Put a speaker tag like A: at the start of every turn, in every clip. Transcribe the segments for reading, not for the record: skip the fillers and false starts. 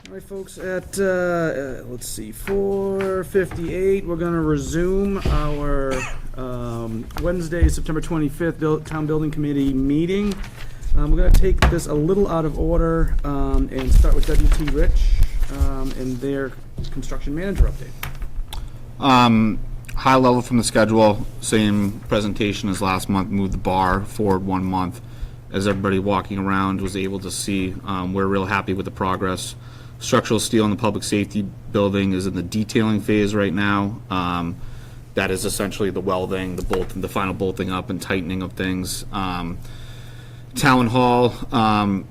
A: All right, folks, at, let's see, 4:58, we're going to resume our Wednesday, September 25th Town Building Committee meeting. We're going to take this a little out of order and start with W.T. Rich and their construction manager update.
B: High level from the schedule, same presentation as last month, moved the bar forward 1 month. As everybody walking around was able to see, we're real happy with the progress. Structural steel in the public safety building is in the detailing phase right now. That is essentially the welding, the final bolting up and tightening of things. Town hall,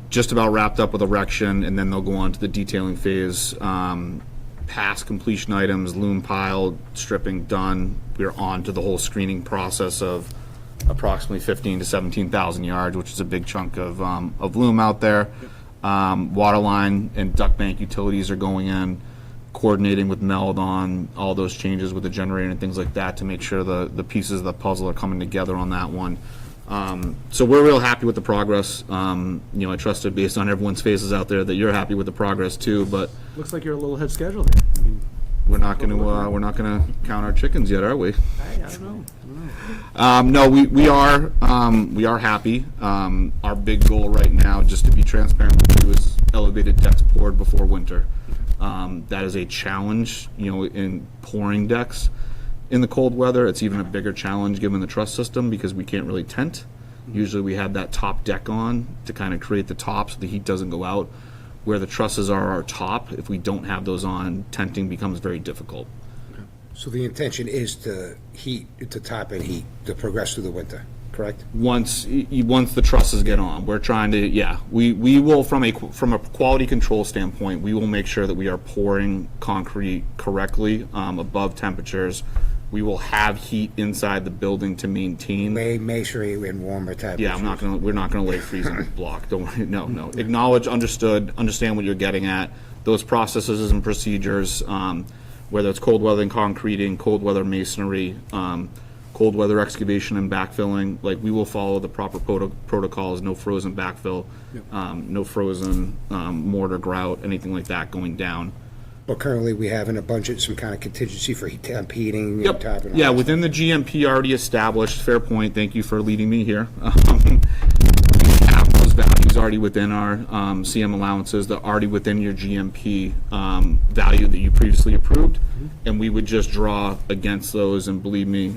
B: just about wrapped up with erection, and then they'll go on to the detailing phase. Past completion items, loom pile, stripping done. We're on to the whole screening process of approximately 15 to 17,000 yards, which is a big chunk of loom out there. Water line and duct bank utilities are going in, coordinating with Meld on all those changes with the generator and things like that to make sure the pieces of the puzzle are coming together on that one. So we're real happy with the progress. I trusted based on everyone's faces out there that you're happy with the progress too, but
A: Looks like you're a little ahead of schedule here. I mean,
B: we're not going to count our chickens yet, are we?
A: I don't know.
B: No, we are happy. Our big goal right now, just to be transparent with you, is elevated decks poured before winter. That is a challenge, in pouring decks in the cold weather. It's even a bigger challenge given the truss system because we can't really tent. Usually we have that top deck on to kind of create the top so the heat doesn't go out. Where the trusses are our top, if we don't have those on, tenting becomes very difficult.
C: So the intention is to top and heat, to progress through the winter, correct?
B: Once the trusses get on, we're trying to, we will, from a quality control standpoint, we will make sure that we are pouring concrete correctly, above temperatures. We will have heat inside the building to maintain.
C: Make sure you're in warmer temperatures.
B: Yeah, we're not gonna lay freezing block, don't worry, no. Acknowledge, understand what you're getting at. Those processes and procedures, whether it's cold weather and concreting, cold weather masonry, cold weather excavation and backfilling, we will follow the proper protocols, no frozen backfill, no frozen mortar grout, anything like that going down.
C: But currently, we have in a budget some kind of contingency for temp heating.
B: Yep.
C: Top and
B: Yeah,
C: all
B: within the GMP already established, fair point, thank you for leading me here. We have those values already within our CM allowances, that are already within your GMP value that you previously approved, and we would just draw against those, and believe me,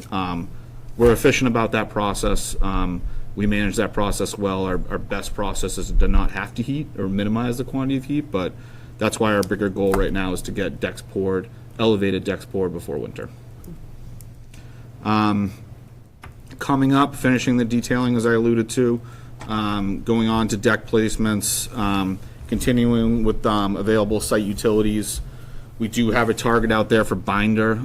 B: we're efficient about that process. We manage that process well. Our best process is to not have to heat or minimize the quantity of heat, but that's why our bigger goal right now is to get decks poured, elevated decks poured before winter. Coming up, finishing the detailing as I alluded to, going on to deck placements, continuing with available site utilities. We do have a target out there for binder.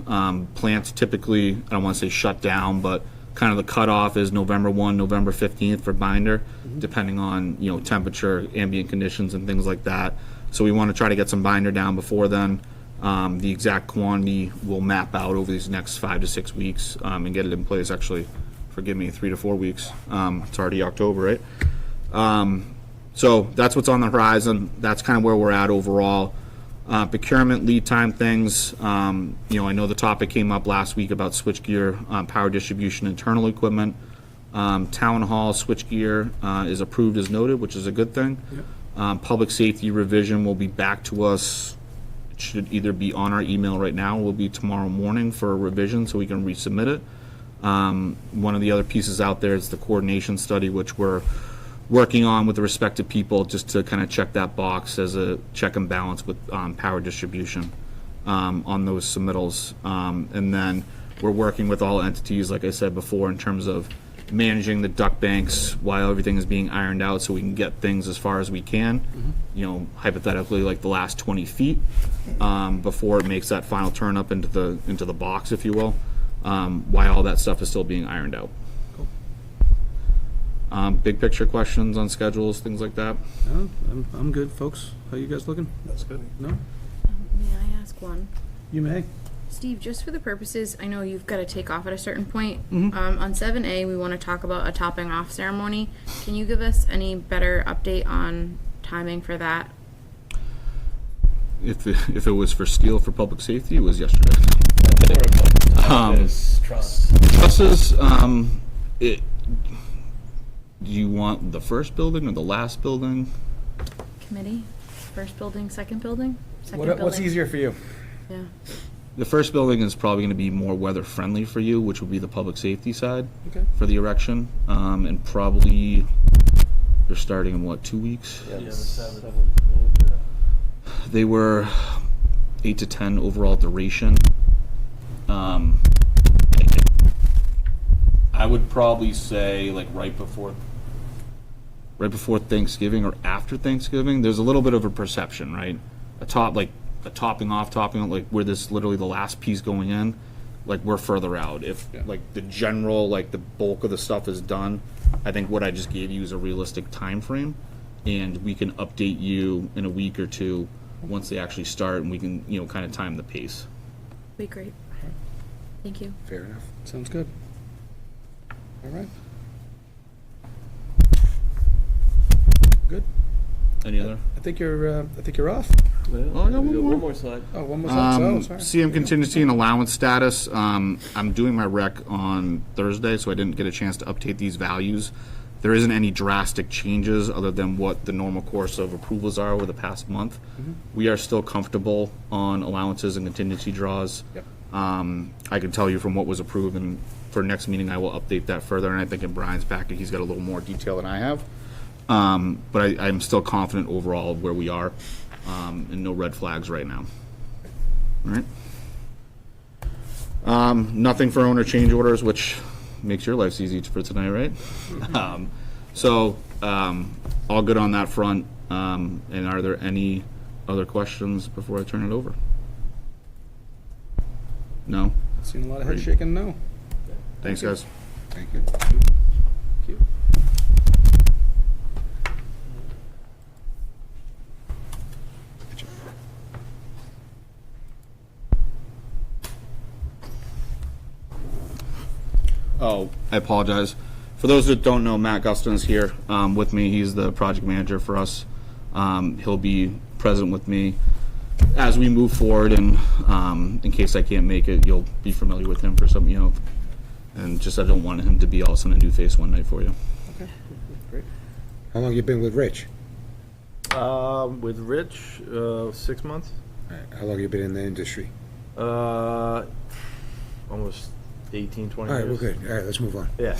B: Plants typically, I don't want to say shut down, but kind of the cutoff is November 1, November 15th for binder, depending on temperature, ambient conditions, and things like that. So we want to try to get some binder down before then. The exact quantity will map out over these next 5 to 6 weeks and get it in place. Actually, forgive me, 3 to 4 weeks. It's already October, right? So that's what's on the horizon. That's kind of where we're at overall. Procurement lead time things. I know the topic came up last week about switchgear, power distribution, internal equipment. Town hall switchgear is approved as noted, which is a good thing. Yep. Public safety revision will be back to us. It should either be on our email right now or will be tomorrow morning for a revision so we can resubmit it. One of the other pieces out there is the coordination study, which we're working on with the respective people just to kind of check that box as a check and balance with power distribution on those submittals. And then we're working with all entities, like I said before, in terms of managing the duct banks while everything is being ironed out so we can get things as far as we can, hypothetically like the last 20 feet before it makes that final turn up into the box, if you will, while all that stuff is still being ironed out. Cool. Big picture questions on schedules, things like that?
A: No, I'm good, folks. How you guys looking?
B: That's good.
A: No?
D: May I ask one?
A: You may.
D: Steve, just for the purposes, I know you've got to take off at a certain point. On 7A, we want to talk about a topping off ceremony. Can you give us any better update on timing for that?
B: if it was for steel for public safety, it was yesterday.
E: Trust.
B: Trusses, do you want the first building or the last building?
D: Committee, first building, second building? Second
A: What's
D: building.
A: easier for you?
D: Yeah.
B: The first building is probably going to be more weather friendly for you, which would be the public safety side
A: Okay.
B: for the erection. And probably you're starting in what, 2 weeks?
E: Yeah, the 7th.
B: They were 8 to 10 overall duration. I would probably say like right before Thanksgiving or after Thanksgiving. There's a little bit of a perception, right? A topping off, like where this literally the last piece going in, like we're further out. If like the general, like the bulk of the stuff is done, I think what I just gave you is a realistic time frame, and we can update you in a week or two once they actually start, and we can, you know, kind of time the pace.
D: Be great. Thank you.
C: Fair enough.
A: Sounds good. All right. Good.
B: Any other?
A: I think you're off.
B: Oh, I got one more.
E: One more slide.
A: Oh, one more slide. Oh, sorry.
B: CM contingency and allowance status. I'm doing my rec on Thursday, so I didn't get a chance to update these values. There isn't any drastic changes other than what the normal course of approvals are over the past month. We are still comfortable on allowances and contingency draws.
A: Yep.
B: I can tell you from what was approved, and for next meeting I will update that further, and I think in Brian's packet he's got a little more detail than I have. But I'm still confident overall of where we are, and no red flags right now. All right. Nothing for owner change orders, which makes your life easy for tonight, right? All good on that front. And are there any other questions before I turn it over? No?
A: Seen a lot of head shaking. No.
B: Thanks, guys.
C: Thank you.
A: Thank you.
B: Oh, I apologize. For those that don't know, Matt Guston's here with me. He's the project manager for us. He'll be present with me as we move forward, and in case I can't make it, you'll be familiar with him for some, you know, and just I don't want him to be all of a sudden a new face one night for you.
A: Okay. Great.
C: How long you been with Rich?
E: With Rich, 6 months.
C: All right. How long you been in the industry?
E: Almost 18, 20
C: All right, we're
E: years.
C: good. All right, let's move on.
E: Yeah.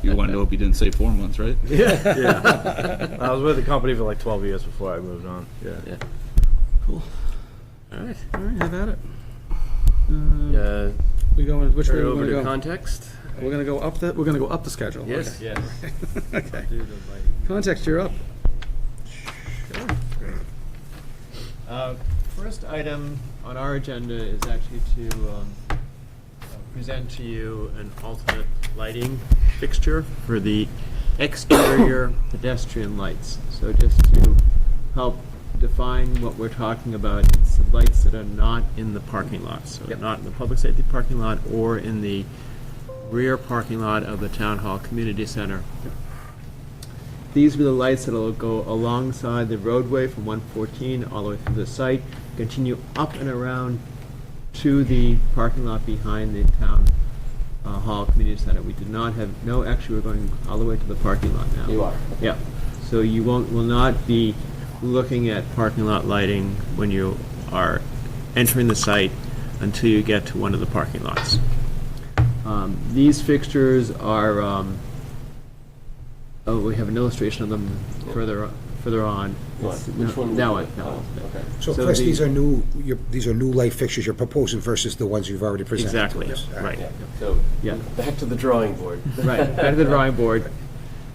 B: You want to know if he didn't say 4 months, right?
E: Yeah. I was with the company for like 12 years before I moved on. Yeah.
A: All right. Have at it.
E: Yeah.
A: We going? Which way
F: Turn it
A: we
F: over
A: going to
F: to
A: go?
F: context.
A: We're going to go up the. We're going to go up the schedule.
F: Yes.
A: Okay.
F: Yes.
A: Okay.
F: Do the lighting.
A: Context, you're up.
F: First item on our agenda is actually to present to you an alternate lighting fixture for the exterior pedestrian lights. So just to help define what we're talking about, it's the lights that are not in the parking lot. So not in the public safety parking lot or in the rear parking lot of the Town Hall Community Center. These are the lights that will go alongside the roadway from 114 all the way through the site, continue up and around to the parking lot behind the Town Hall Community Center. We did not have, no, actually, we're going all the way to the parking lot now.
E: You are.
F: Yeah. So you will not be looking at parking lot lighting when you are entering the site until you get to one of the parking lots. These fixtures are, we have an illustration of them further on.
E: Which one?
F: That one.
E: Okay.
C: So,
F: So
C: Chris,
F: the-
C: these are new light fixtures you're proposing versus the ones you've already presented to
F: Exactly,
C: us. All
F: right.
E: So,
F: Yeah.
E: back to the drawing board.
F: Right, back to the drawing board.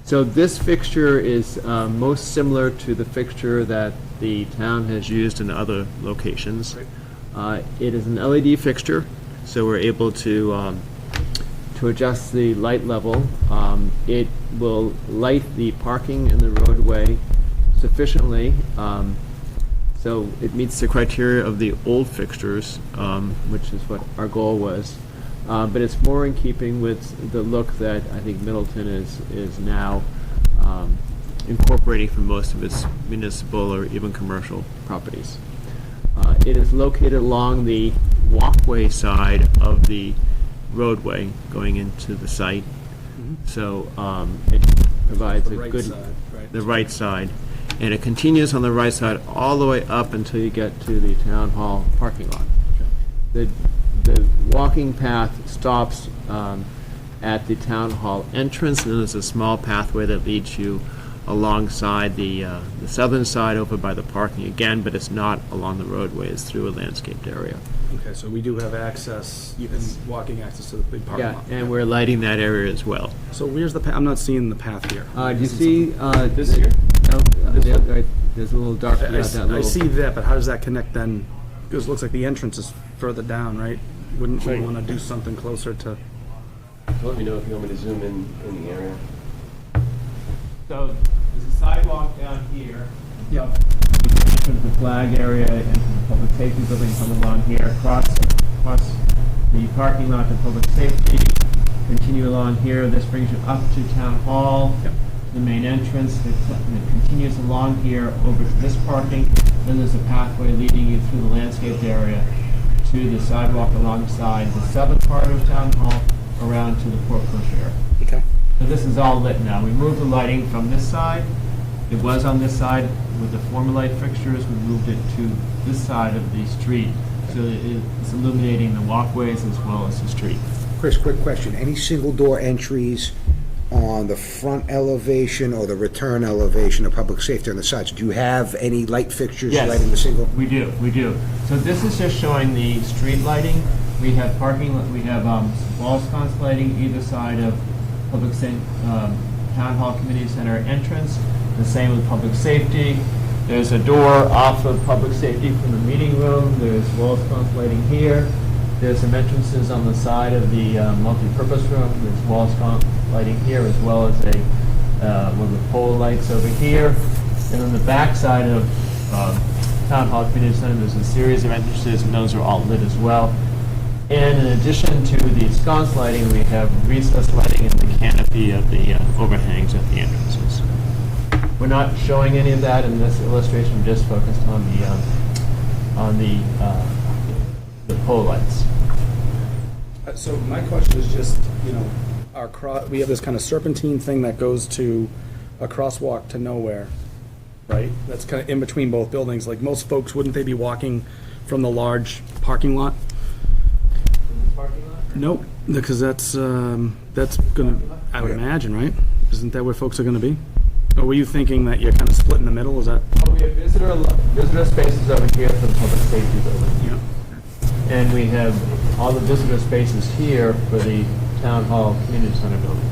F: So this fixture is most similar to the fixture that the town has used in other locations. It is an LED fixture, so we're able to adjust the light level. It will light the parking in the roadway sufficiently, so it meets the criteria of the old fixtures, which is what our goal was. But it's more in keeping with the look that I think Middleton is now incorporating from most of its municipal or even commercial properties. It is located along the walkway side of the roadway going into the site. So it provides a
A: right
F: good,
A: side, right?
F: the right side, and it continues on the right side all the way up until you get to the town hall parking lot. The walking path stops at the town hall entrance, and then there's a small pathway that leads you alongside the southern side over by the parking again, but it's not along the roadway, it's through a landscaped area.
A: Okay, so we do have access, even walking access to the big parking
F: Yeah,
A: lot.
F: and we're lighting that area as well.
A: So where's the, I'm not seeing the path here.
F: Do you see
E: This here?
F: No, there's a little dark,
A: I see that, but how does that connect then? Because it looks like the entrance is further down, right? Wouldn't we want to do something closer to?
G: Let me know if you want me to zoom in the area.
F: So there's a sidewalk down here. Yep. Enter the flag area and the public safety building come along here, across the parking lot to public safety, continue along here. This brings you up to town hall, the main entrance. It continues along here over to this parking. Then there's a pathway leading you through the landscaped area to the sidewalk alongside the southern part of town hall around to the port push area.
A: Okay.
F: So this is all lit now. We moved the lighting from this side. It was on this side with the former light fixtures. We moved it to this side of the street. So it's illuminating the walkways as well as the street.
C: Chris, quick question. Any single-door entries on the front elevation or the return elevation of public safety on the sides? Do you have any light fixtures
F: Yes.
C: lighting the single?
F: We do. So this is just showing the street lighting. We have we have wall sconce lighting either side of Town Hall Community Center entrance. The same with public safety. There's a door off of public safety from the meeting room. There's wall sconce lighting here. There's some entrances on the side of the multi-purpose room. There's wall sconce lighting here, as well as one of the pole lights over here. And on the back side of Town Hall Community Center, there's a series of entrances, and those are all lit as well. And in addition to the sconce lighting, we have recessed lighting in the canopy of the overhangs at the entrances. We're not showing any of that in this illustration, just focused on the pole lights.
A: So my question is just, we have this kind of serpentine thing that goes to a crosswalk to nowhere, right? That's kind of in between both buildings. Like most folks, wouldn't they be walking from the large parking lot? Nope, because that's gonna, I would imagine, right? Isn't that where folks are gonna be? Or were you thinking that you're kind of split in the middle, is that?
F: Oh, we have visitor spaces over here for the public safety building.
A: Yeah.
F: And we have all the visitor spaces here for the Town Hall Community Center building.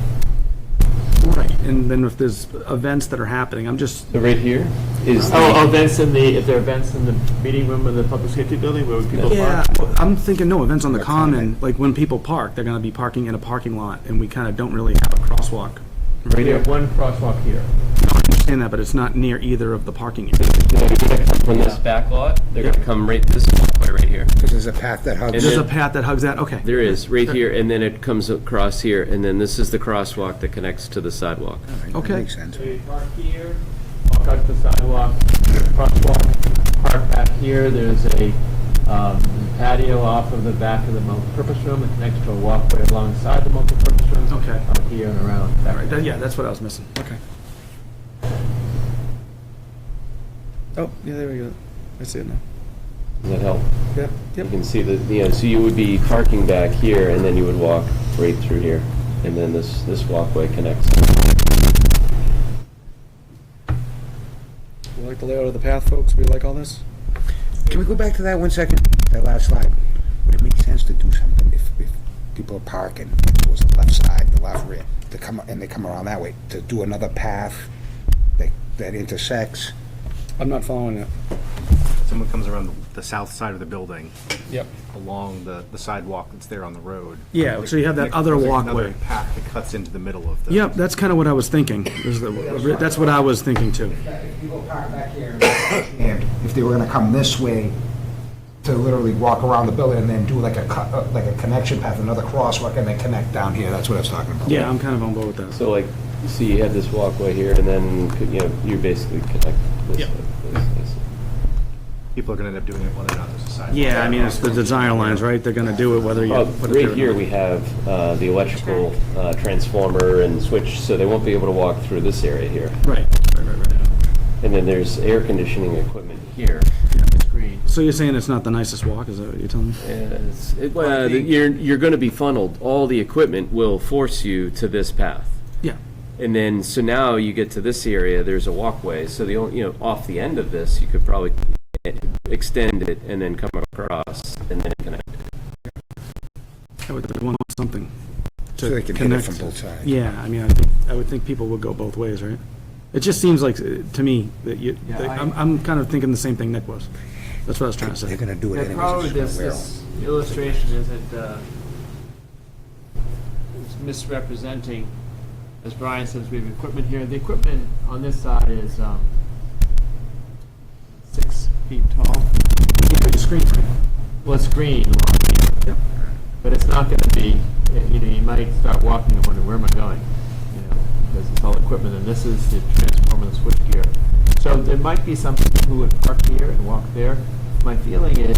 A: Right, and then if there's events that are happening, I'm just,
G: So right here is
F: Events if there are events in the meeting room of the public safety building where people
A: yeah,
F: park?
A: I'm thinking, no, events on the common, like when people park, they're gonna be parking in a parking lot, and we kind of don't really have a crosswalk.
F: We have one crosswalk here.
A: I understand that, but it's not near either of the parking areas.
G: they're gonna come from this back lot. They're gonna come right this way right here.
C: Because there's a path that hugs.
G: And
A: There's
G: then-
A: a path that hugs that, okay.
G: There is right here, and then it comes across here, and then this is the crosswalk that connects to the sidewalk.
C: That
A: Okay.
C: makes sense.
F: So you park here, walk out to the sidewalk, crosswalk, park back here. There's a patio off of the back of the multi-purpose room that connects to a walkway alongside the multi-purpose room.
A: Okay.
F: Out here and around.
A: All right, yeah, that's what I was missing, okay. Oh, yeah, there we go. I see it now.
G: Does that help?
A: Yep,
G: You
A: yep.
G: can see so you would be parking back here, and then you would walk right through here, and then this walkway connects.
A: You like the layout of the path, folks? We like all this?
C: Can we go back to that 1 second? That last slide? Would it make sense to do something if people are parking towards the left side, the left rear, they come around that way, to do another path that intersects?
A: I'm not following it.
H: Someone comes around the south side of the building,
A: Yep.
H: along the sidewalk that's there on the road.
A: Yeah, so you have that other
H: There's
A: walkway.
H: Another path that cuts into the middle of the.
A: Yep, that's kind of what I was thinking. That's what I was thinking too.
C: If people park back here, and if they were gonna come this way to literally walk around the building and then do like a connection path, another crosswalk, and then connect down here, that's what I was talking about.
A: Yeah, I'm kind of on board with that.
G: So like see you have this walkway here, and then, you know, you basically connect this.
A: Yep.
H: People are gonna end up doing it one another, society.
A: Yeah, I mean, it's the design lines, right? They're gonna do it whether you put it there.
G: Right here, we have the electrical transformer and switch, so they won't be able to walk through this area here.
A: Right.
G: And then there's air conditioning equipment here.
F: Green.
A: So you're saying it's not the nicest walk, is that what you're telling me?
G: You're going to be funneled. All the equipment will force you to this path.
A: Yeah.
G: And then, so now you get to this area, there's a walkway. So the only, you know, off the end of this, you could probably extend it and then come across and then connect.
A: I would want something
C: So
A: to
C: they can hit it
A: connect.
C: from both sides.
A: Yeah, I mean, I would think people would go both ways, right? It just seems like, to me, that I'm kind of thinking the same thing Nick was. That's what I was trying to
C: They're
A: say.
C: gonna do it
F: Yeah, probably
C: anyways.
F: this illustration isn't, it's misrepresenting, as Brian says, we have equipment here. The equipment on this side is 6 feet tall.
A: The screen frame.
F: Well, it's green along here.
A: Yep.
F: But it's not gonna be, you know, you might start walking and wonder, where am I going? You know, because it's all equipment, and this is the transformer, the switchgear. So there might be some people who would park here and walk there. My feeling is,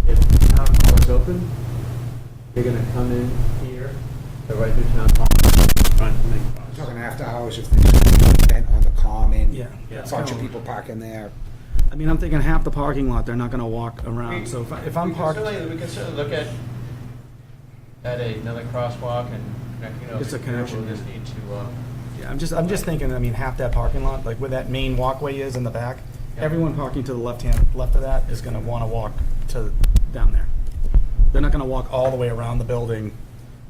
F: if town hall is open, they're gonna come in here, go right through town hall, front and then cross.
C: Talking after hours, if there's an event on the common,
A: Yeah.
C: a bunch of people parking there.
A: I mean, I'm thinking half the parking lot, they're not gonna walk around, so if I'm parked.
F: We can certainly look at another crosswalk and, you know.
A: It's a connection,
F: We'll just need to,
A: Yeah, I'm just thinking, I mean, half that parking lot, like where that main walkway is in the back, everyone parking to the left of that is gonna wanna walk to, down there. They're not gonna walk all the way around the building,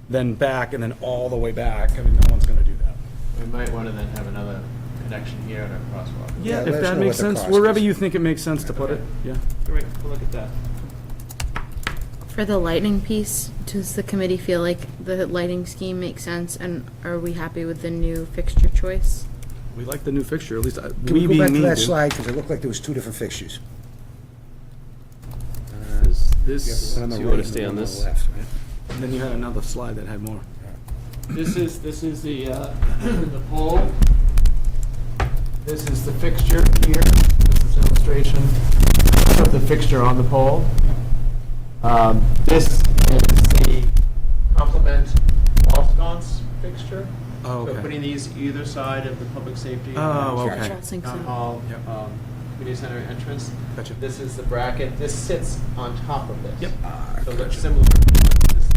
A: then back, and then all the way back. I mean, no one's gonna do that.
F: we might want to then have another connection here and a crosswalk.
C: Yeah,
A: Yeah,
C: let
A: if
C: us
A: that
C: know
A: makes
C: what the
A: sense,
C: cost
A: wherever
C: is.
A: you think it makes sense to put it, yeah.
F: Great, we'll look at that.
D: For the lighting piece, does the committee feel like the lighting scheme makes sense, and are we happy with the new fixture choice?
A: We like the new fixture, at least,
C: Can we
A: we
C: go
A: being
C: back to
A: me
C: that
A: do.
C: slide, because it looked like there was two different fixtures.
G: This,
C: One on the
G: do you
C: right
G: want to
C: and
G: stay
C: one
G: on
C: the
G: this?
C: left, right?
A: And then you had another slide that had more.
F: This is the, the pole. This is the fixture here. This is an illustration of the fixture on the pole. This is the complement wall sconce fixture.
A: Oh,
F: So
A: okay.
F: putting these either side of the public safety.
A: Oh, okay.
D: Structural sinks
F: Town
D: in.
F: hall,
A: Yep.
F: community center entrance.
A: Gotcha.
F: This is the bracket. This sits on top of this.
A: Yep.
F: So that's similar to this.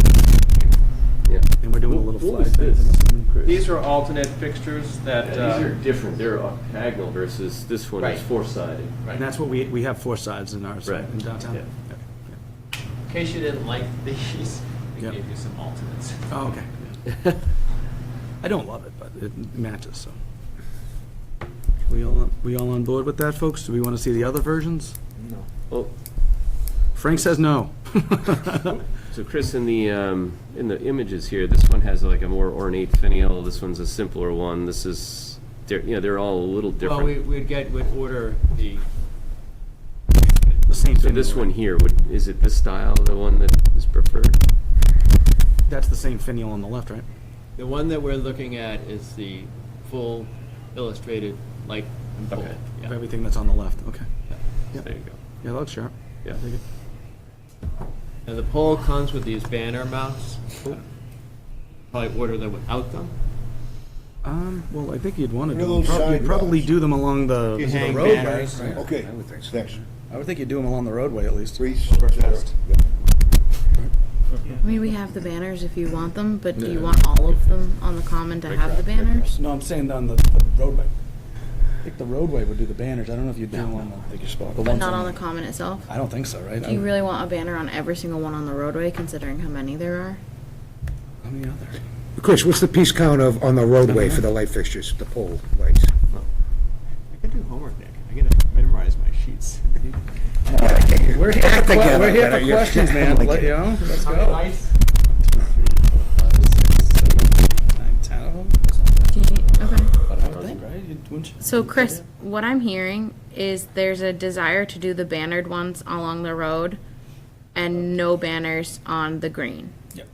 G: Yeah.
A: And we're doing a little
G: What
A: flag
G: was
A: thing.
G: this?
F: These are alternate fixtures that.
G: These are different. They're octagonal versus this one is
F: Right.
G: four-sided.
F: Right.
A: And that's what we have 4 sides in ours,
G: Right.
A: in downtown.
G: Yeah.
A: Okay.
F: In case you didn't like these, we
A: Yep.
F: gave you some alternates.
A: Oh, okay. I don't love it, but it matches, so. We all on board with that, folks? Do we want to see the other versions?
G: Well,
A: Frank says no.
G: so Chris, in the images here, this one has like a more ornate finial. This one's a simpler one. This is, they're all a little different.
F: Well, we'd order the,
A: The same
G: So
A: thing.
G: this one here, is it this style, the one that is preferred?
A: That's the same finial on the left, right?
F: the one that we're looking at is the full illustrated light and pole.
G: Okay.
F: Yeah.
A: Of everything that's on the left, okay.
G: There you go.
A: Yeah, that looks sharp.
G: Yeah.
A: Dig it.
F: And the pole comes with these banner mounts. Probably order them without them.
A: Well, I think you'd want to
I: What are
A: do them.
I: those
A: You'd probably
I: sidebars?
A: do them along the
F: You
A: the
F: hang
A: roadway.
F: banners.
A: right?
I: Okay,
C: I would think so.
I: thanks.
A: I would think you'd do them along the roadway at least.
I: Reese?
D: I mean, we have the banners if you want them, but do you want all of them on the common to have the banners?
A: No, I'm saying on the roadway. I think the roadway would do the banners. I don't know if you'd do them on the
D: But
A: ones
D: not on the common itself?
A: I don't think so, right?
D: Do you really want a banner on every single one on the roadway, considering how many there are?
A: How many are there?
C: Chris, what's the piece count of, on the roadway for the light fixtures, the pole lights?
F: I can do homework, Nick. I gotta memorize my sheets.
A: We're here
C: Act
A: for,
C: together,
A: we're here
C: better,
A: for
C: yeah.
A: questions, man. Let, you know, let's go. 9, 10 of them?
D: Okay.
A: I would think, right? Wouldn't you?
D: So, Chris, what I'm hearing is there's a desire to do the bannered ones along the road and no banners on the green.
A: Yep.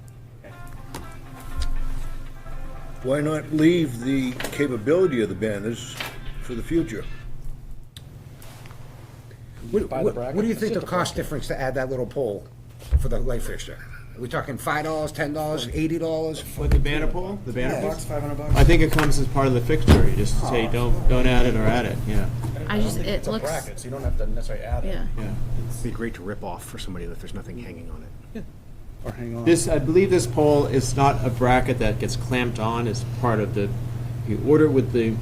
I: Why not leave the capability of the banners for the future?
C: What do you think the cost difference to add that little pole for the light fixture? Are we talking $5, $10, $80?
F: For the banner pole? The banner pole?
A: $500.
F: I think it comes as part of the fixture. You just say, don't add it or add it, yeah.
D: I just, it looks,
H: Brackets, you don't have to necessarily add it.
D: yeah.
F: Yeah.
H: It'd be great to rip off for somebody that there's nothing hanging on it.
A: Or hang on.
F: This, I believe this pole is not a bracket that gets clamped on, it's part of the, you order with the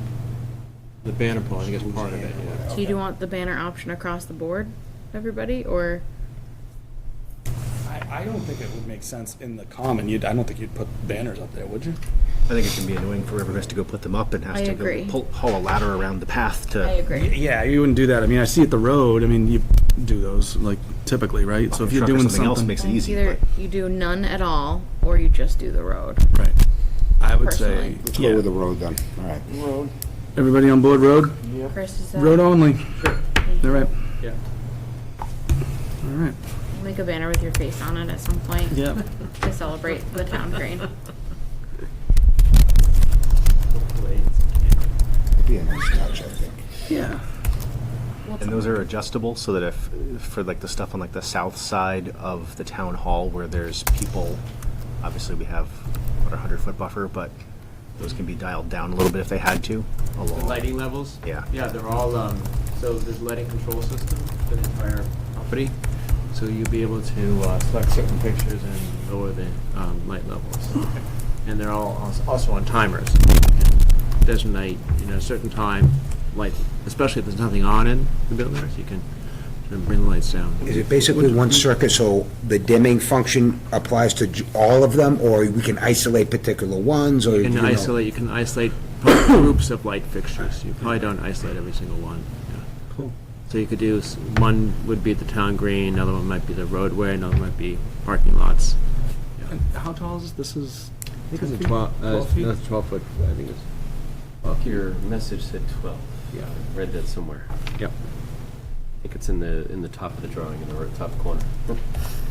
F: banner pole, I think it's part of it, yeah.
D: So you do want the banner option across the board, everybody, or?
A: I don't think it would make sense in the common. I don't think you'd put banners up there, would you?
H: I think it can be annoying for whoever has to go put them up and has
D: I
H: to
D: agree.
H: go haul a ladder around the path to.
D: I agree.
A: Yeah, you wouldn't do that. I mean, I see at the road, I mean, you do those, like, typically, right? So if you're
H: Truck or
A: doing
H: something else
A: something.
H: makes it
D: It's
H: easy,
D: either
H: but
D: you do none at all, or you just do the road.
A: Right. I would say,
D: Personally.
C: Let's go with the road then. All right.
A: everybody on board, road?
D: Chris, is that?
A: Road only.
D: Thank
A: All
D: you.
A: right.
F: Yeah.
A: All right.
D: We'll make a banner with your face on it at some point.
A: Yeah.
D: To celebrate the town green.
C: Be a nice touch, I think.
A: Yeah.
H: and those are adjustable so that if for like the stuff on like the south side of the town hall where there's people, obviously we have what, a 100-foot buffer, but those can be dialed down a little bit if they had to.
F: The lighting levels?
H: Yeah.
F: Yeah, they're all, so there's lighting control system for the entire property. So you'll be able to select certain pictures and lower the light levels. And they're all also on timers. You can designate, a certain time, light, especially if there's nothing on in the building, so you can bring the lights down.
C: Is it basically one circuit, so the dimming function applies to all of them, or we can isolate particular ones, or?
F: You can isolate groups of light fixtures. You probably don't isolate every single one. Yeah.
A: Cool.
F: So you could do, one would be the town green, another one might be the roadway, another might be parking lots.
A: And how tall is this? This is,
F: I think it's a 12
A: feet?
F: that's 12 foot, I think it's,
G: Your message said 12.
F: yeah.
G: I read that somewhere.
F: Yep.
G: I think it's in the top of the drawing, in the top corner.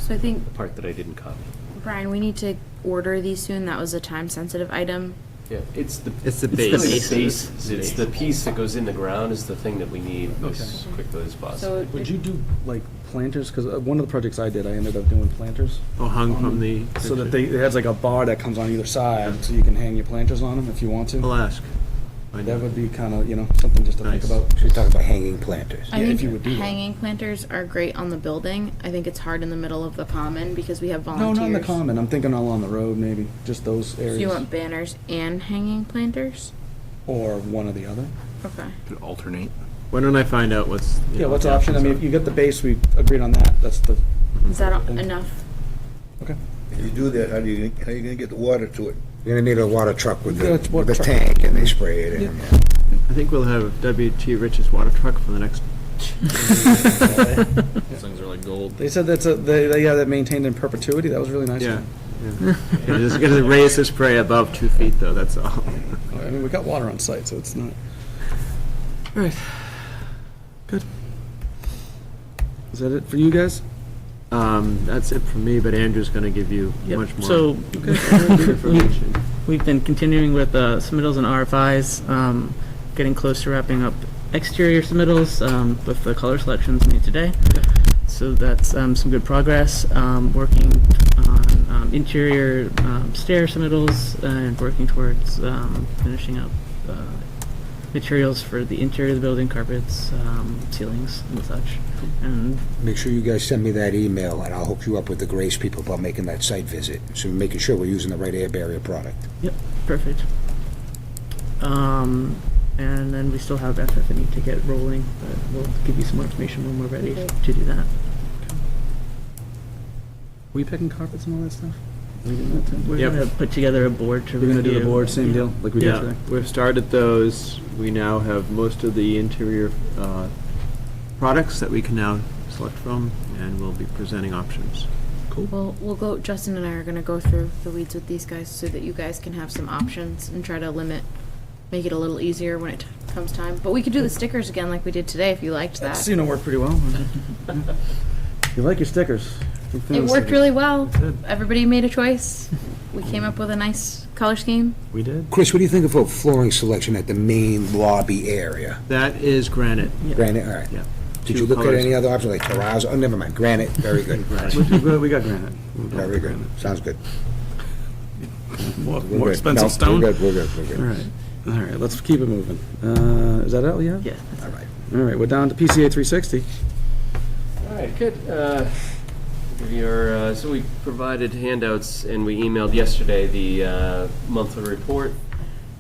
D: So I think,
G: The part that I didn't copy.
D: Brian, we need to order these soon. That was a time-sensitive item.
G: Yeah, it's the
F: It's the
G: really
F: base.
G: the base. It's the piece that goes in the ground is the thing that we need as quickly as possible.
D: So
A: would you do like planters? Because one of the projects I did, I ended up doing planters.
F: Oh, hung from the.
A: So that it has like a bar that comes on either side, so you can hang your planters on them if you want
F: I'll
A: to.
F: ask.
A: That would be kind of, something just to think
F: Nice.
A: about.
C: So you're talking about hanging planters.
D: I
A: Yeah, if
D: think
A: you would do that.
D: hanging planters are great on the building. I think it's hard in the middle of the common because we have
A: No,
D: volunteers.
A: not in the common. I'm thinking all on the road, maybe. Just those
D: So
A: areas.
D: you want banners and hanging planters?
A: Or one or the other.
D: Okay.
H: Could alternate.
F: Why don't I find out what's.
A: Yeah, what's
F: what the
A: option? I mean,
F: options
A: if you get the base, we agreed on that. That's the,
D: Is that enough?
A: okay.
I: If you do that, how are you gonna get the water to it?
C: You're gonna need a water truck with
A: Yeah, it's
C: the,
A: water
C: with the
A: truck.
C: tank, and they spray it in.
F: are. I think we'll have W.T. Rich's water truck for the next.
B: Those things are like gold.
A: They said they have that maintained in perpetuity. That was really nice.
F: Yeah. You're just gonna raise the spray above 2 feet, though, that's all.
A: I mean, we got water on site, so it's not. All right. Good. Is that it for you guys?
F: That's it for me, but Andrew's gonna give you
J: Yep.
F: much more
J: So
F: information.
J: we've been continuing with submittals and RFIs, getting close to wrapping up exterior submittals with the color selections made today. So that's some good progress. Working on interior stair submittals and working towards finishing up materials for the interior of the building, carpets, ceilings, and such. And
C: Make sure you guys send me that email, and I'll hook you up with the Grace people about making that site visit. So we're making sure we're using the right air barrier product.
J: yep, perfect. And then we still have FF&E to get rolling, but we'll give you some more information when we're ready to do that.
A: Were you picking carpets and all that stuff? Are we doing that too?
J: We're
F: Yep.
J: gonna put together a board to
A: We're gonna do the
J: review.
A: board, same deal, like we did
F: Yeah,
A: today.
F: we've started those. We now have most of the interior products that we can now select from, and we'll be presenting options.
D: Justin and I are gonna go through the weeds with these guys so that you guys can have some options and try to make it a little easier when it comes time. But we could do the stickers again like we did today if you liked that.
A: Seemed to work pretty well. You like your stickers?
D: It worked really well. Everybody made a choice. we came up with a nice color scheme.
A: We did?
C: Chris, what do you think of a flooring selection at the main lobby area?
F: That is granite.
C: Granite, all right.
F: Yeah.
C: Did
F: Two
C: you look at
F: colors.
C: any other options, like terrazzo? Oh, never mind, granite, very good.
A: We got granite.
C: Very good, sounds good.
A: More
C: We're
A: more
C: good.
A: expensive
C: No,
A: stone?
C: We're good, we're
A: All
C: good.
A: right, all right, let's keep it moving. Is that all you have?
J: Yeah.
C: All right.
A: All right, we're down to PCA 360.
G: All right, good. Give your, so we provided handouts and we emailed yesterday the monthly report.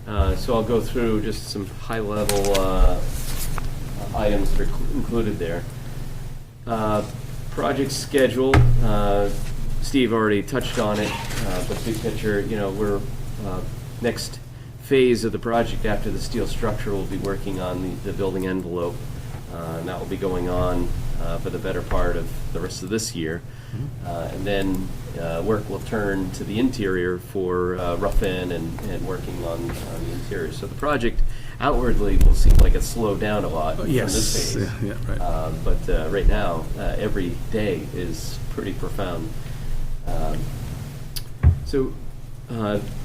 G: So I'll go through just some high-level items that are included there. Project schedule, Steve already touched on it, but big picture, you know, we're, next phase of the project after the steel structure, we'll be working on the building envelope. And that will be going on for the better part of the rest of this year. And then work will turn to the interior for rough-in and working on the interior. So the project outwardly will seem like it's slowed down a lot from this phase.
A: Yeah, right.
G: But right now, every day is pretty profound. So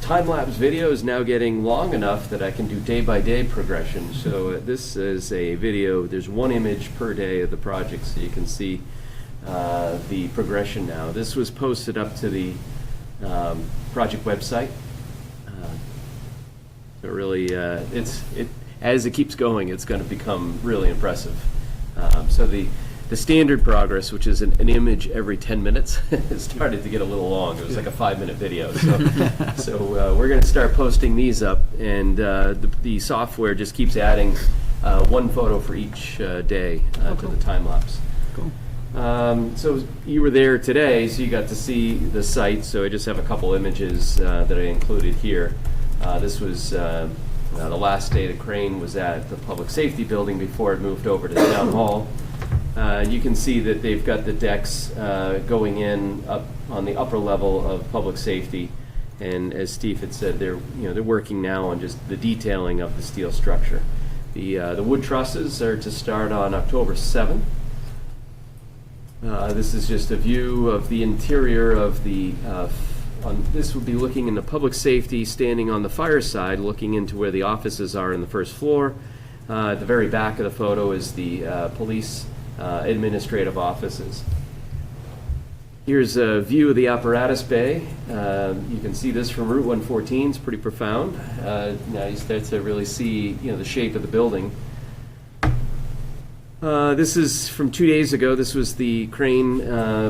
G: time-lapse video is now getting long enough that I can do day-by-day progression. So this is a video, there's one image per day of the project, so you can see the progression now. This was posted up to the project website. So really, as it keeps going, it's going to become really impressive. So the standard progress, which is an image every 10 minutes, has started to get a little long. It was like a 5-minute video. So we're going to start posting these up, and the software just keeps adding one photo for each day to the time lapse.
A: Cool.
G: So you were there today, so you got to see the site. So I just have a couple images that I included here. This was the last day the crane was at the public safety building before it moved over to the town hall. You can see that they've got the decks going in up on the upper level of public safety, and as Steve had said, they're working now on just the detailing of the steel structure. The wood trusses are to start on October 7th. This is just a view of the interior of the. This would be looking into public safety, standing on the fire side, looking into where the offices are in the first floor. At the very back of the photo is the police administrative offices. Here's a view of the apparatus bay. You can see this from Route 114. It's pretty profound. Now you start to really see, the shape of the building. This is from 2 days ago. This was the crane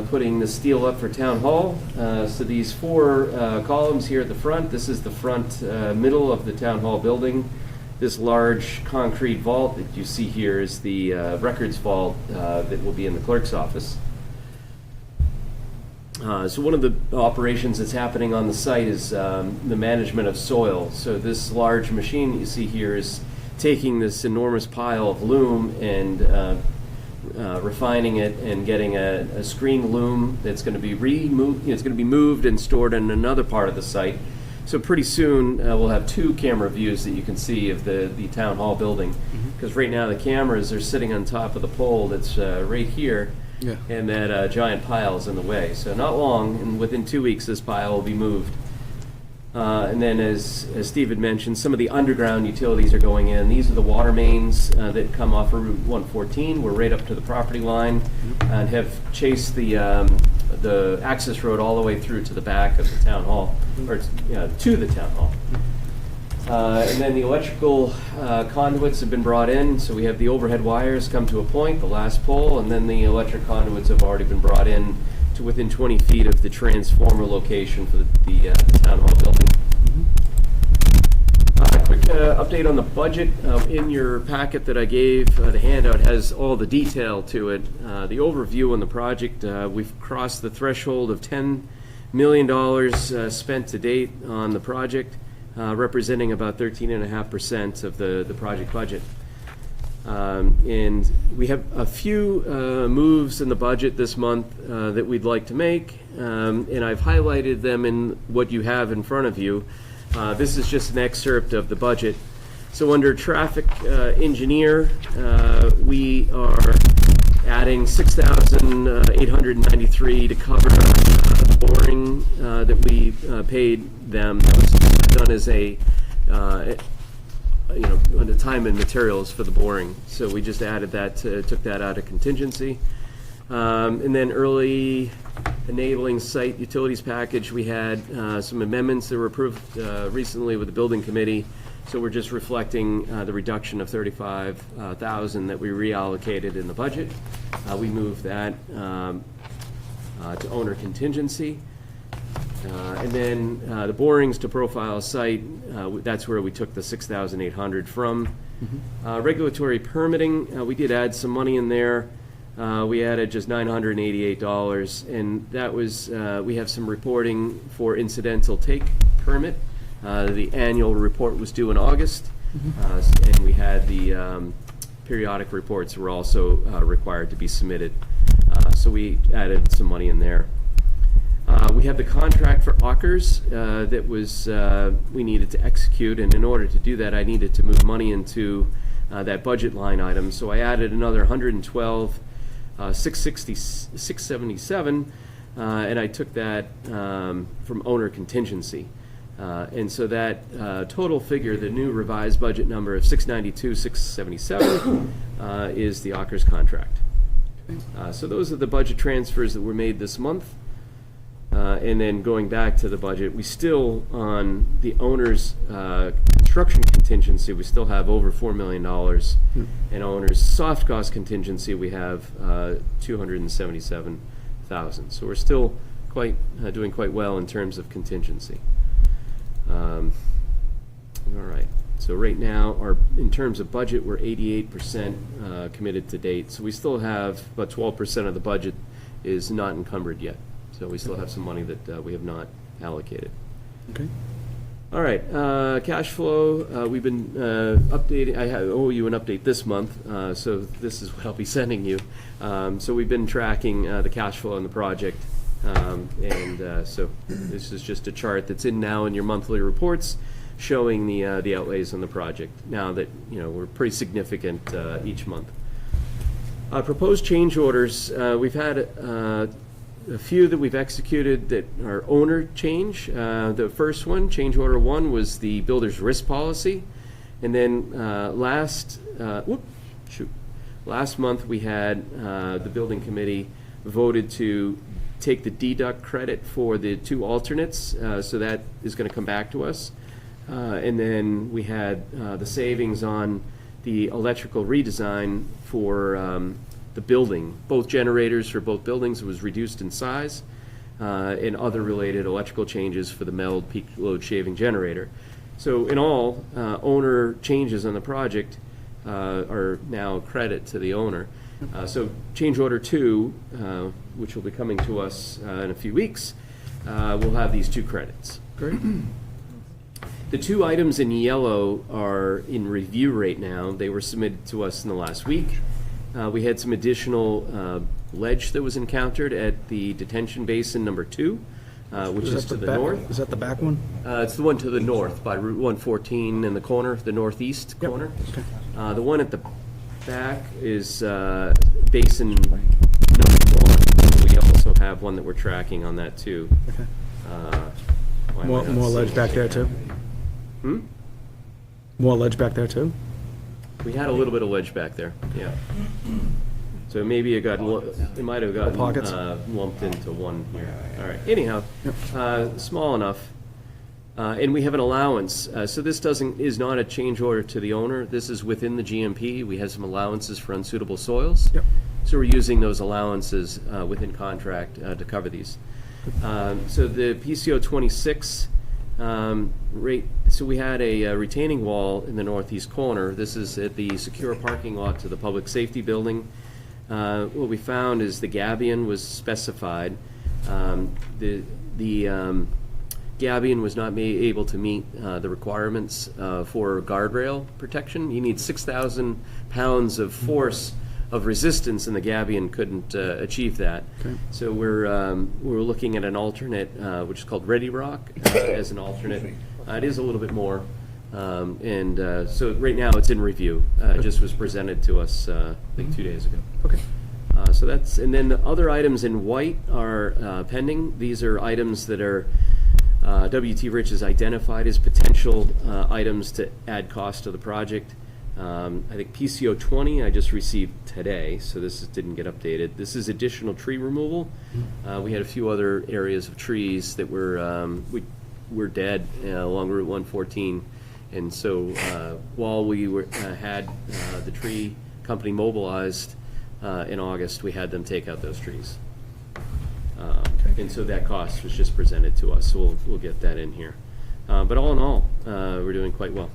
G: putting the steel up for Town Hall. So these 4 columns here at the front, this is the front middle of the Town Hall building. This large concrete vault that you see here is the records vault that will be in the clerk's office. So one of the operations that's happening on the site is the management of soil. So this large machine that you see here is taking this enormous pile of loam and refining it and getting a screen loom that's going to be removed. It's going to be moved and stored in another part of the site. So pretty soon we'll have 2 camera views that you can see of the town hall building, because right now the cameras are sitting on top of the pole that's right here, and that giant pile is in the way. So not long, and within 2 weeks, this pile will be moved. And then, as Steve had mentioned, some of the underground utilities are going in. These are the water mains that come off of Route 114. We're right up to the property line and have chased the access road all the way through to the back of the town hall, or to the town hall. And then the electrical conduits have been brought in, so we have the overhead wires come to a point, the last pole, and then the electric conduits have already been brought in to within 20 feet of the transformer location for the town hall building. Quick update on the budget. In your packet that I gave, the handout has all the detail to it. The overview on the project, we've crossed the threshold of $10 million spent to date on the project, representing about 13.5% of the project budget. And we have a few moves in the budget this month that we'd like to make, and I've highlighted them in what you have in front of you. This is just an excerpt of the budget. So under traffic engineer, we are adding $6,893 to cover the boring that we paid them. That was done as a, the time and materials for the boring. So we just added that, took that out of contingency. And then early enabling site utilities package, we had some amendments that were approved recently with the building committee. So we're just reflecting the reduction of $35,000 that we reallocated in the budget. We moved that to owner contingency. And then the borings to profile site, that's where we took the $6,800 from. Regulatory permitting, we did add some money in there. We added just $988, and that was, we have some reporting for incidental take permit. The annual report was due in August, and we had the periodic reports were also required to be submitted. So we added some money in there. We have the contract for Ockers that was, we needed to execute, and in order to do that, I needed to move money into that budget line item. So I added another $112,677, and I took that from owner contingency. And so that total figure, the new revised budget number of $692,677 is the Ockers contract. So those are the budget transfers that were made this month. And then going back to the budget, we still, on the owner's construction contingency, we still have over $4 million. And owner's soft cost contingency, we have $277,000. So we're still doing quite well in terms of contingency. All right. So right now, in terms of budget, we're 88% committed to date. So we still have about 12% of the budget is not encumbered yet. So we still have some money that we have not allocated.
A: Okay.
G: All right, cash flow, we've been updating, I owe you an update this month, so this is what I'll be sending you. So we've been tracking the cash flow in the project, and so this is just a chart that's in now in your monthly reports showing the outlays on the project, now that, we're pretty significant each month. Proposed change orders, we've had a few that we've executed that are owner change. The first one, change order 1, was the builder's risk policy. And then last month we had the building committee voted to take the deduct credit for the 2 alternates. So that is going to come back to us. And then we had the savings on the electrical redesign for the building. Both generators for both buildings was reduced in size, and other related electrical changes for the MELD peak load shaving generator. So in all, owner changes on the project are now a credit to the owner. So change order 2, which will be coming to us in a few weeks, will have these 2 credits.
A: Great.
G: The 2 items in yellow are in review right now. They were submitted to us in the last week. We had some additional ledge that was encountered at the detention basin number 2, which is to the north.
A: Is that the back one?
G: It's the one to the north by Route 114 in the corner, the northeast corner.
A: Okay.
G: The one at the back is basin number 1. We also have one that we're tracking on that too.
A: Okay.
G: Why am I
A: More
G: not
A: ledge
G: seeing
A: back
G: it?
A: there too? More ledge back there too?
G: We had a little bit of ledge back there, yeah. So maybe it might have gotten
A: Pockets?
G: lumped into one here. All right, anyhow, small enough. And we have an allowance. So this is not a change order to the owner. This is within the GMP. We have some allowances for unsuitable soils.
A: Yep.
G: So we're using those allowances within contract to cover these. So the PCO 26 rate, so we had a retaining wall in the northeast corner. This is at the secure parking lot to the public safety building. What we found is the gabion was specified. The gabion was not able to meet the requirements for guardrail protection. You need 6,000 pounds of force of resistance, and the gabion couldn't achieve that.
A: Okay.
G: So we're looking at an alternate, which is called Ready Rock, as an alternate. It is a little bit more, and so right now it's in review. It just was presented to us, I think 2 days ago.
A: Okay.
G: So So that's, and then the other items in white are pending. These are items that are, W.T. Rich has identified as potential items to add cost to the project. I think PCO 20 I just received today, so didn't get updated. This is additional tree removal. We had a few other areas of trees that were dead along Route 114. And so while we had the tree company mobilized in August, we had them take out those trees. And so that cost was just presented to us, so we'll get that in here. But all in all, we're doing quite well.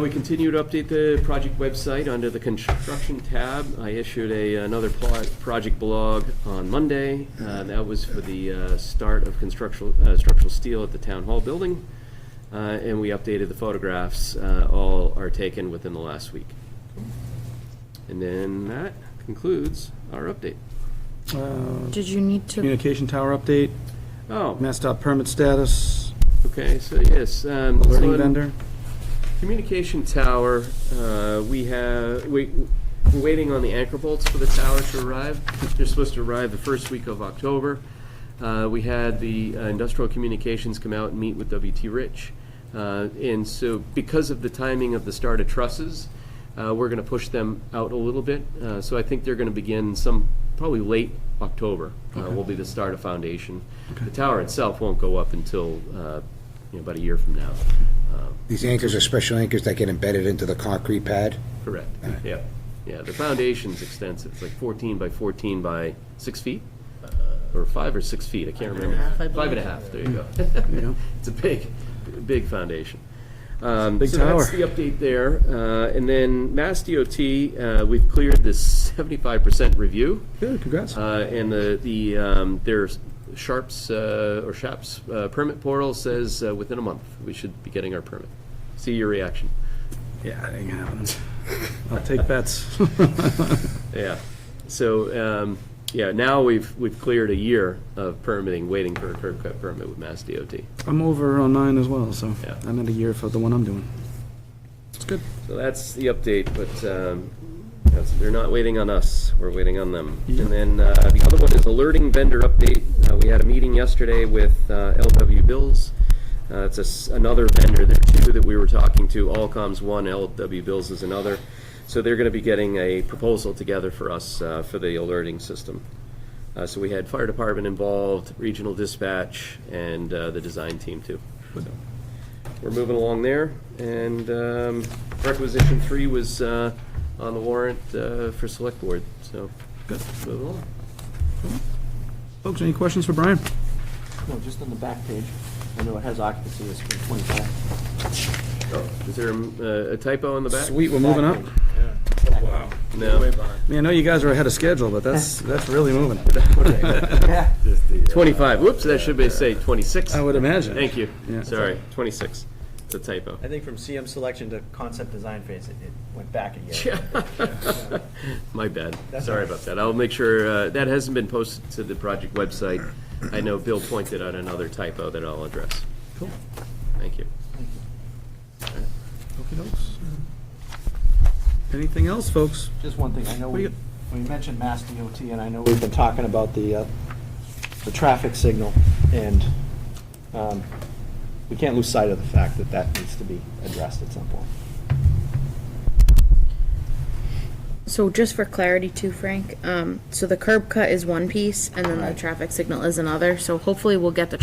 G: We continue to update the project website under the construction tab. I issued another project blog on Monday. That was for the start of structural steel at the town hall building. And we updated the photographs. All are taken within the last week. And then that concludes our update.
D: Did you need to?
A: Communication tower update,
G: Oh,
A: MassDOT permit status,
G: okay, so yes.
A: alerting vendor.
G: Communication tower, we're waiting on the anchor bolts for the tower to arrive. They're supposed to arrive the first week of October. We had the industrial communications come out and meet with W.T. Rich. And so because of the timing of the start of trusses, we're going to push them out a little bit. So I think they're going to begin probably late October will be the start of foundation. The tower itself won't go up until about a year from now.
C: These anchors are special anchors that get embedded into the concrete pad?
G: Correct. Yeah. Yeah. The foundation's extensive. It's like 14 by 14 by 6 feet, or 5 or 6 feet. I can't remember. 5.5. There you go.
A: There you go.
G: It's a big foundation.
A: Big
G: so
A: tower.
G: that's the update there. And then Mass DOT, we've cleared this 75% review.
A: Good, congrats.
G: And their Sharps permit portal says within a month we should be getting our permit. See your reaction.
A: Yeah, that ain't happening. I'll take bets.
G: Yeah. So now we've cleared a year of permitting, waiting for a curb cut permit with Mass DOT.
A: I'm over on mine as well, so
G: Yeah.
A: I'm at a year for the one I'm doing. It's good.
G: So that's the update, but they're not waiting on us. We're waiting on them.
A: Yeah.
G: And then the other one is alerting vendor update. We had a meeting yesterday with LW Bills. It's another vendor. There are two that we were talking to. Allcom's one, LW Bills is another. So they're going to be getting a proposal together for us for the alerting system. So we had fire department involved, regional dispatch, and the design team too. So we're moving along there. And requisition 3 was on the warrant for select board. So good. Moving along.
A: Folks, any questions for Brian?
J: No, just on the back page. I know it has occupancy as 25.
G: Oh, is there a typo in the back?
A: Sweet, we're moving up.
G: Wow. No.
A: I mean, I know you guys are ahead of schedule, but that's really moving.
G: 25. Whoops, that should be say 26.
A: I would imagine.
G: Thank you.
A: Yeah.
G: Sorry, 26. It's a typo.
E: I think from CM selection to concept design phase, it went back a year.
G: My bad.
E: That's
G: Sorry
E: all right.
G: about that. I'll make sure that hasn't been posted to the project website. I know Bill pointed out another typo that I'll address.
A: Cool.
G: Thank you.
A: Okey-dokes. Anything else, folks?
E: Just one thing, I know
A: What do
E: we
A: you
E: mentioned Mass DOT, and I know we've been talking about the traffic signal, and we can't lose sight of the fact that that needs to be addressed at some point.
D: So just for clarity too, Frank, so the curb cut is one piece and then the traffic signal is another. So hopefully we'll get the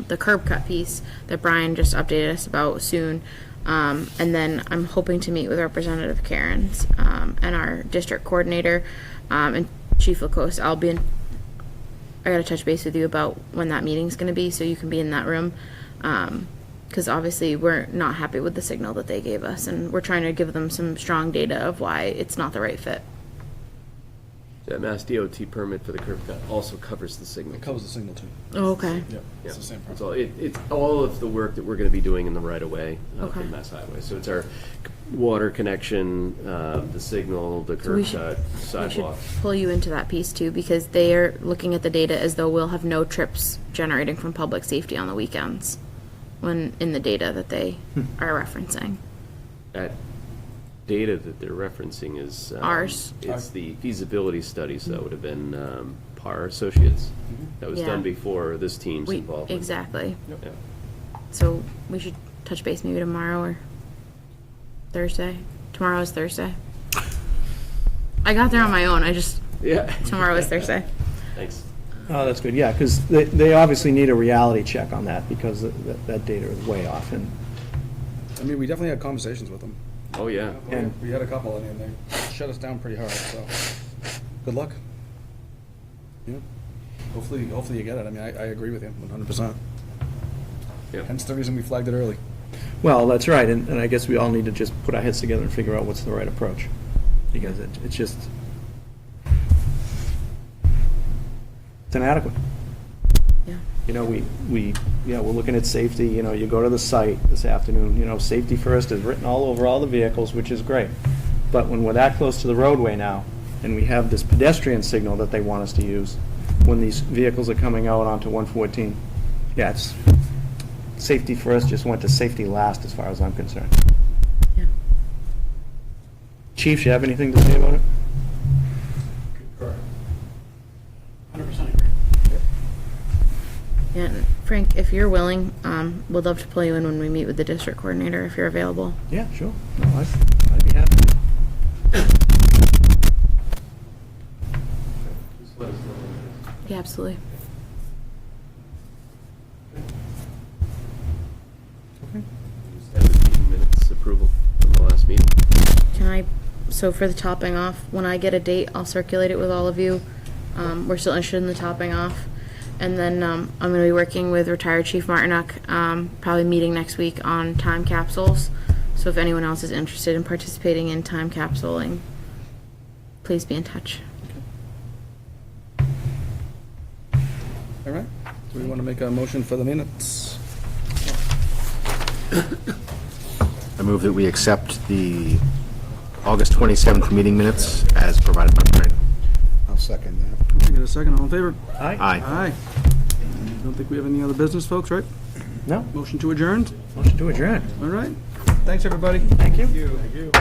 D: the curb cut piece that Brian just updated us about soon. And then I'm hoping to meet with Representative Cairns and our district coordinator and Chief Lacoste. I gotta touch base with you about when that meeting's gonna be so you can be in that room. Because obviously we're not happy with the signal that they gave us, and we're trying to give them some strong data of why it's not the right fit.
G: That Mass DOT permit for the curb cut also covers the signal.
A: Covers the signal too.
D: Oh, okay.
A: Yep,
G: Yeah.
A: it's the same
G: It's
A: problem.
G: it's all of the work that we're going to be doing in the right of way for
D: Okay.
G: Mass Highway. So it's our water connection, the signal, the
D: So we
G: curb
D: should-
G: cut,
D: We should
G: sidewalks.
D: pull you into that piece too, because they are looking at the data as though we'll have no trips generating from public safety on the weekends, when in the data that they are referencing.
G: At data that they're referencing is.
D: Ours.
G: It's the feasibility study, so that would have been Par Associates. That was
D: Yeah.
G: done before this team's
D: We,
G: involved.
D: exactly.
G: Yeah.
D: So we should touch base maybe tomorrow or Thursday. Tomorrow is Thursday. I got there on my own.
G: Yeah.
D: Tomorrow is Thursday.
G: Thanks.
E: Oh, that's good, yeah, because they obviously need a reality check on that, because that data is way off, and
A: I mean, we definitely had conversations with them.
G: Oh, yeah.
E: And-
A: We had a couple, and they shut us down pretty hard, so, good luck. Yeah, hopefully you get it. I mean, I agree with you 100%.
G: Yeah.
A: Hence the reason we flagged it early.
E: well, that's right, and I guess we all need to just put our heads together and figure out what's the right approach, because it's just, it's inadequate.
D: Yeah.
E: You know, we're looking at safety, you know, you go to the site this afternoon, you know, safety first is written all over all the vehicles, which is great. But when we're that close to the roadway now, and we have this pedestrian signal that they want us to use, when these vehicles are coming out onto 114, yeah, it's, safety first just went to safety last as far as I'm concerned.
D: Yeah.
E: Chief, you have anything to say about it?
J: 100% agree.
D: Yeah, and Frank, if you're willing, we'd love to pull you in when we meet with the district coordinator if you're available.
E: Yeah, sure. No, I'd be happy.
G: Just let us know.
D: Yeah, absolutely. Just
G: have the meeting minutes approval from the last meeting.
D: So for the topping off, when I get a date, I'll circulate it with all of you. We're still interested in the topping off. And then I'm going to be working with retired Chief Martinuck, probably meeting next week on time capsules. So if anyone else is interested in participating in time capsuling, please be in touch.
A: All right, do we want to make a motion for the minutes?
H: I move that we accept the August 27th meeting minutes as provided by Frank.
C: I'll second that.
A: Can I get a second, all in favor?
E: Aye?
H: Aye.
A: Aye. Don't think we have any other business, folks, right?
E: No?
A: Motion to adjourn?
E: Motion to adjourn.
A: All right, thanks, everybody.
E: Thank you.
F: Thank you.